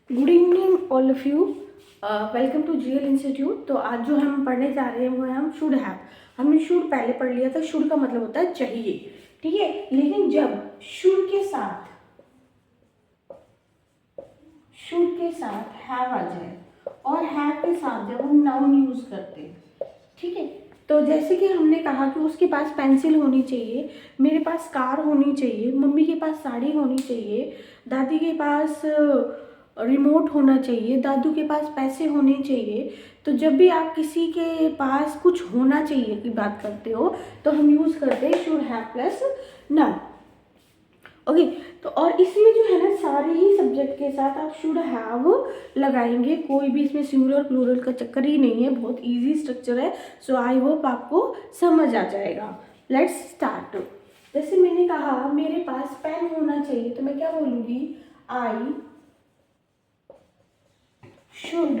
Good evening all of you. Welcome to GL institute. तो आज जो हम पढ़ने जा रहे हैं वो है हम शुड हैव। हमने शुड पहले पढ़ लिया था। शुड का मतलब होता है चाहिए, ठीक है। लेकिन जब शुड के साथ हैव आ जाए और हैव के साथ जब हम नाउन यूज करते हैं, ठीक है। तो जैसे कि हमने कहा कि उसके पास पेंसिल होनी चाहिए, मेरे पास कार होनी चाहिए, मम्मी के पास साड़ी होनी चाहिए, दादी के पास रिमोट होना चाहिए, दादू के पास पैसे होने चाहिए। तो जब भी आप किसी के पास कुछ होना चाहिए की बात करते हो तो हम यूज़ करते हैं should have plus noun. Okay. तो और इसमें जो है ना सारे ही सब्जेक्ट के साथ आप शुड हैव लगाएंगे, कोई भी इसमें सिंगुलर प्लूरल का चक्कर ही नहीं है, बहुत इजी स्ट्रक्चर है। सो आई होप आपको समझ आ जाएगा। Let's start. जैसे मैंने कहा मेरे पास पेन होना चाहिए, तो मैं क्या बोलूँगी? I should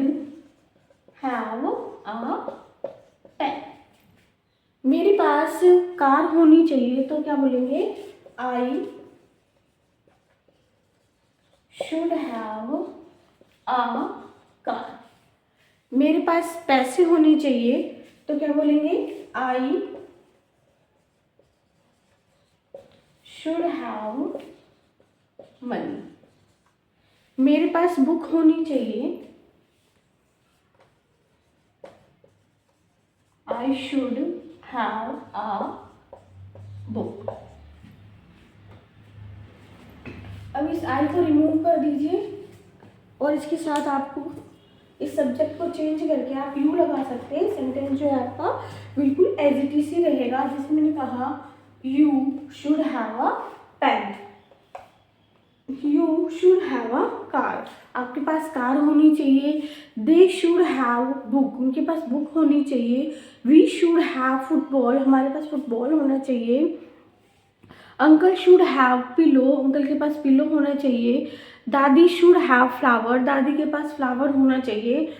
have a pen. मेरे पास कार होनी चाहिए, तो क्या बोलेंगे? I should have a car. मेरे पास पैसे होने चाहिए, तो क्या बोलेंगे? I should have money. मेरे पास बुक होनी चाहिए, I should have a book. अब इस आई को रिमूव कर दीजिए और इसके साथ आपको इस सब्जेक्ट को चेंज करके आप यू लगा सकते हैं। सेंटेंस जो है आपका बिल्कुल एज इट इज ही रहेगा। जैसे मैंने कहा you should have a pen, you should have a car. आपके पास कार होनी चाहिए। दे शुड हैव बुक, उनके पास बुक होनी चाहिए। वी शुड हैव फुटबॉल, हमारे पास फुटबॉल होना चाहिए। Uncle should have pillow, uncle के पास पिलो होना चाहिए। दादी शुड हैव फ्लावर, दादी के पास फ्लावर होना चाहिए।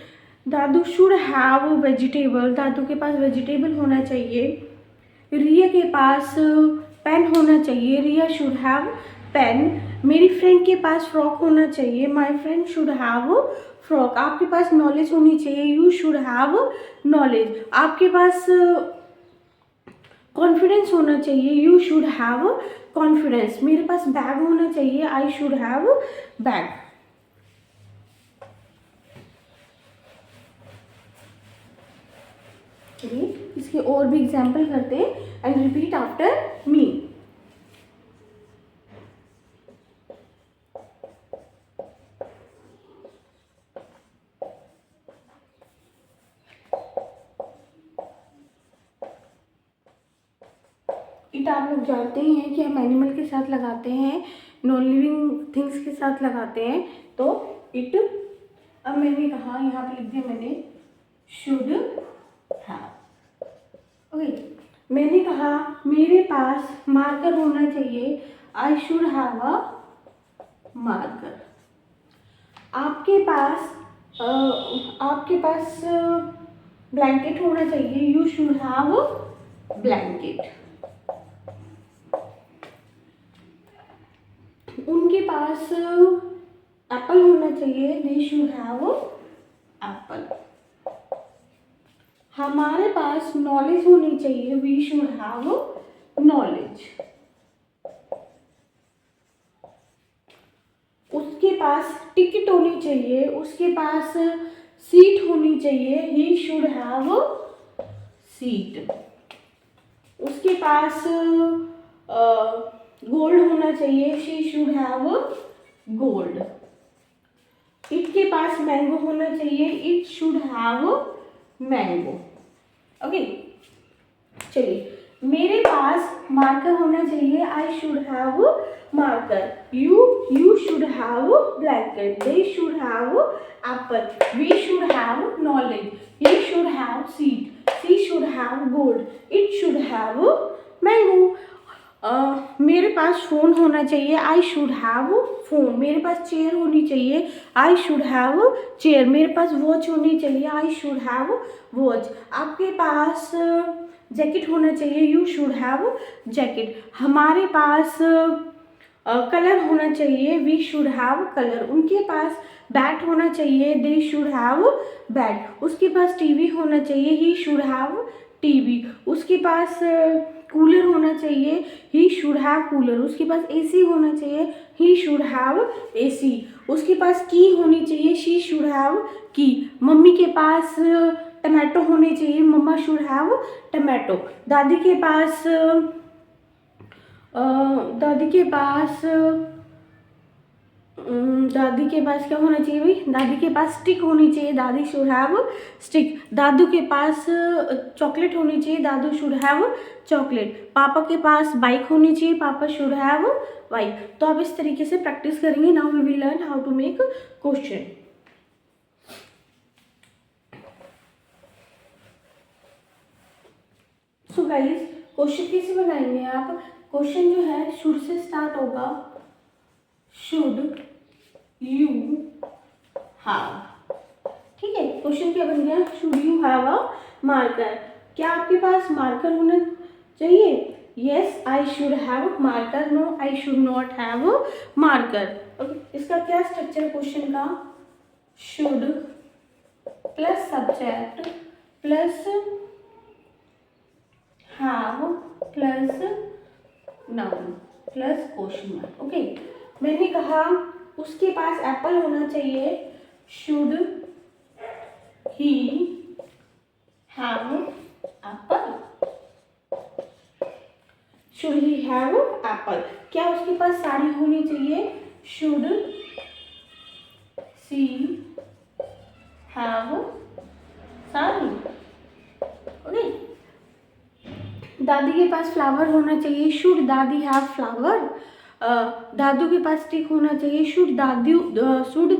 दादू शुड हैव वेजिटेबल, दादू के पास वेजिटेबल होना चाहिए। रिया के पास पेन होना चाहिए, रिया शुड हैव पेन। मेरी फ्रेंड के पास फ्रॉक होना चाहिए, my friend should have frock. आपके पास नॉलेज होनी चाहिए, यू शुड हैव नॉलेज। आपके पास कॉन्फिडेंस होना चाहिए, यू शुड हैव कॉन्फिडेंस। मेरे पास बैग होना चाहिए, आई शुड हैव बैग। चलिए इसके और भी एग्जाम्पल करते हैं and repeat after me. It आप लोग जानते ही हैं कि हम एनिमल के साथ लगाते हैं, नॉन लिविंग थिंग्स के साथ लगाते हैं। तो इट, अब मैंने कहा यहाँ पे लिख दिया मैंने शुड हैव। ओके। मैंने कहा मेरे पास मार्कर होना चाहिए, I should have a marker. आपके पास ब्लैंकेट होना चाहिए, यू शुड हैव ब्लैंकेट। उनके पास एप्पल होना चाहिए, दे शुड हैव एप्पल। हमारे पास नॉलेज होनी चाहिए, वी शुड हैव नॉलेज। उसके पास टिकट होनी चाहिए, उसके पास सीट होनी चाहिए, ही शुड हैव सीट। उसके पास गोल्ड होना चाहिए, she should have gold. It के पास मैंगो होना चाहिए, it should have mango. Okay. चलिए मेरे पास मार्कर होना चाहिए, I should have marker. You should have blanket, they should have apple, we should have knowledge, he should have seat, she should have gold, it should have mango. मेरे पास phone होना चाहिए, I should have phone. मेरे पास chair होनी चाहिए, I should have chair. मेरे पास watch होनी चाहिए, आई शुड हैव वॉच। आपके पास जैकेट होना चाहिए, यू शुड हैव जैकेट। हमारे पास कलर होना चाहिए, वी शुड हैव कलर। उनके पास बैट होना चाहिए, दे शुड हैव बैट। उसके पास टीवी होना चाहिए, ही शुड हैव टीवी। उसके पास कूलर होना चाहिए, ही शुड हैव कूलर। उसके पास एसी होना चाहिए, ही शुड हैव एसी। उसके पास की होनी चाहिए, शी शुड हैव की। मम्मी के पास टमाटो होने चाहिए, मम्मा शुड हैव टमाटो। दादी के पास दादी के पास क्या होना चाहिए भाई, दादी के पास स्टिक होनी चाहिए, दादी शुड हैव स्टिक। दादू के पास चॉकलेट होनी चाहिए, दादू शुड हैव चॉकलेट। पापा के पास बाइक होनी चाहिए, पापा शुड हैव बाइक। तो आप इस तरीके से प्रैक्टिस करेंगे। Now we will learn how to make question. So guys, question कैसे बनाएंगे आप? क्वेश्चन जो है शुड से स्टार्ट होगा, शुड यू हैव। ठीक है, क्वेश्चन क्या बन गया? Should you have a marker. क्या आपके पास मार्कर होना चाहिए? Yes, I should have marker. No, I should not have marker. Okay, इसका क्या स्ट्रक्चर क्वेश्चन का? Should plus subject plus have plus noun plus question mark. Okay, मैंने कहा उसके पास एप्पल होना चाहिए, should he have apple. Should he have apple. क्या उसके पास साड़ी होनी चाहिए? Should she have sari. Okay, दादी के पास फ्लावर होना चाहिए, शुड दादी हैव फ्लावर। दादू के पास स्टिक होना चाहिए, शुड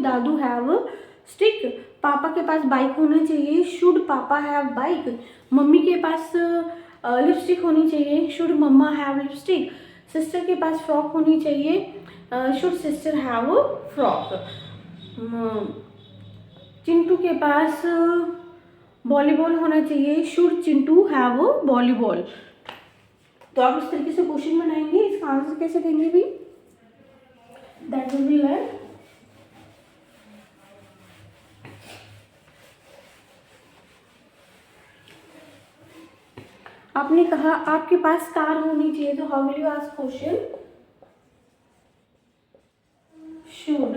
दादू हैव स्टिक। पापा के पास बाइक होना चाहिए, शुड पापा हैव बाइक। मम्मी के पास लिपस्टिक होनी चाहिए, should mama have lipstick. Sister के पास फ्रॉक होनी चाहिए, should sister have frock. Chintu के पास वॉलीबॉल होना चाहिए, शुड चिंटू हैव वॉलीबॉल। तो आप इस तरीके से क्वेश्चन बनाएंगे। इसका आंसर कैसे देंगे भी, दैट विल बी लर्न। आपने कहा आपके पास कार होनी चाहिए, तो how will you ask question? Should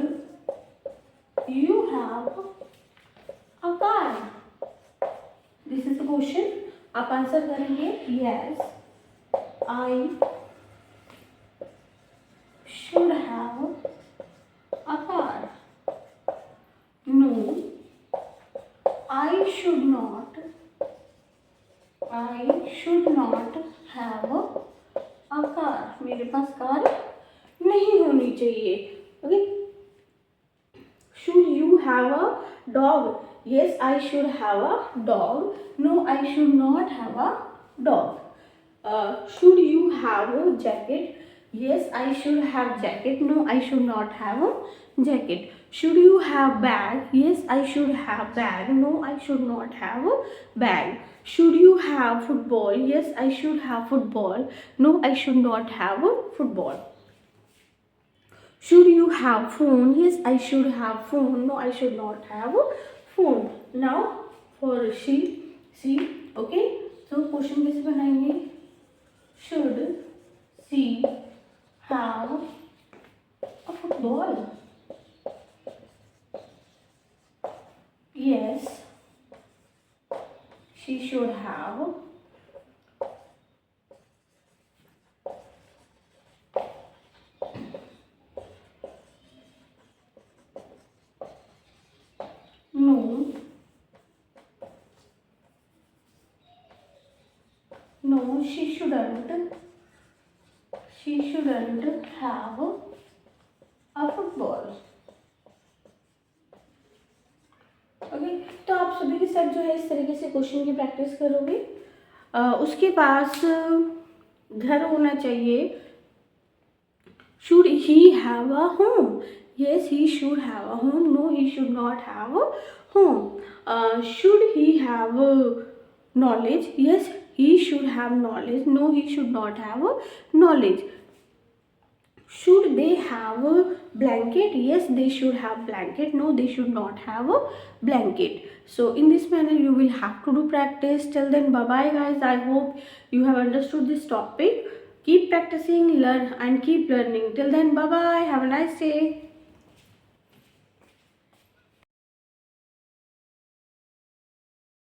you have a car? This is the question. आप आंसर करेंगे yes, I should have a car. No, I should not have a car. मेरे पास कार नहीं होनी चाहिए। Okay, should you have a dog? Yes, I should have a dog. No, I should not have a dog. Should you have a jacket? Yes, I should have jacket. No, I should not have a jacket. Should you have bag? Yes, I should have bag. No, I should not have a bag. Should you have football? Yes, I should have football. No, I should not have a football. Should you have phone? Yes, I should have phone. No, I should not have a phone. Now for she, okay. So question कैसे बनाएंगे? Should she have a football? Yes, she should have no, she shouldn't have a football. Okay, तो आप सभी के साथ जो है इस तरीके से क्वेश्चन की प्रैक्टिस करोगे। उसके पास घर होना चाहिए, should he have a home? Yes, he should have a home. No, he should not have a home. Should he have knowledge? Yes, he should have knowledge. No, he should not have knowledge. Should they have a blanket? Yes, they should have blanket. No, they should not have a blanket. So in this manner you will have to do practice. Till then, bye bye guys. I hope you have understood this topic. Keep practicing, learn and keep learning. Till then, bye bye. Have a nice day.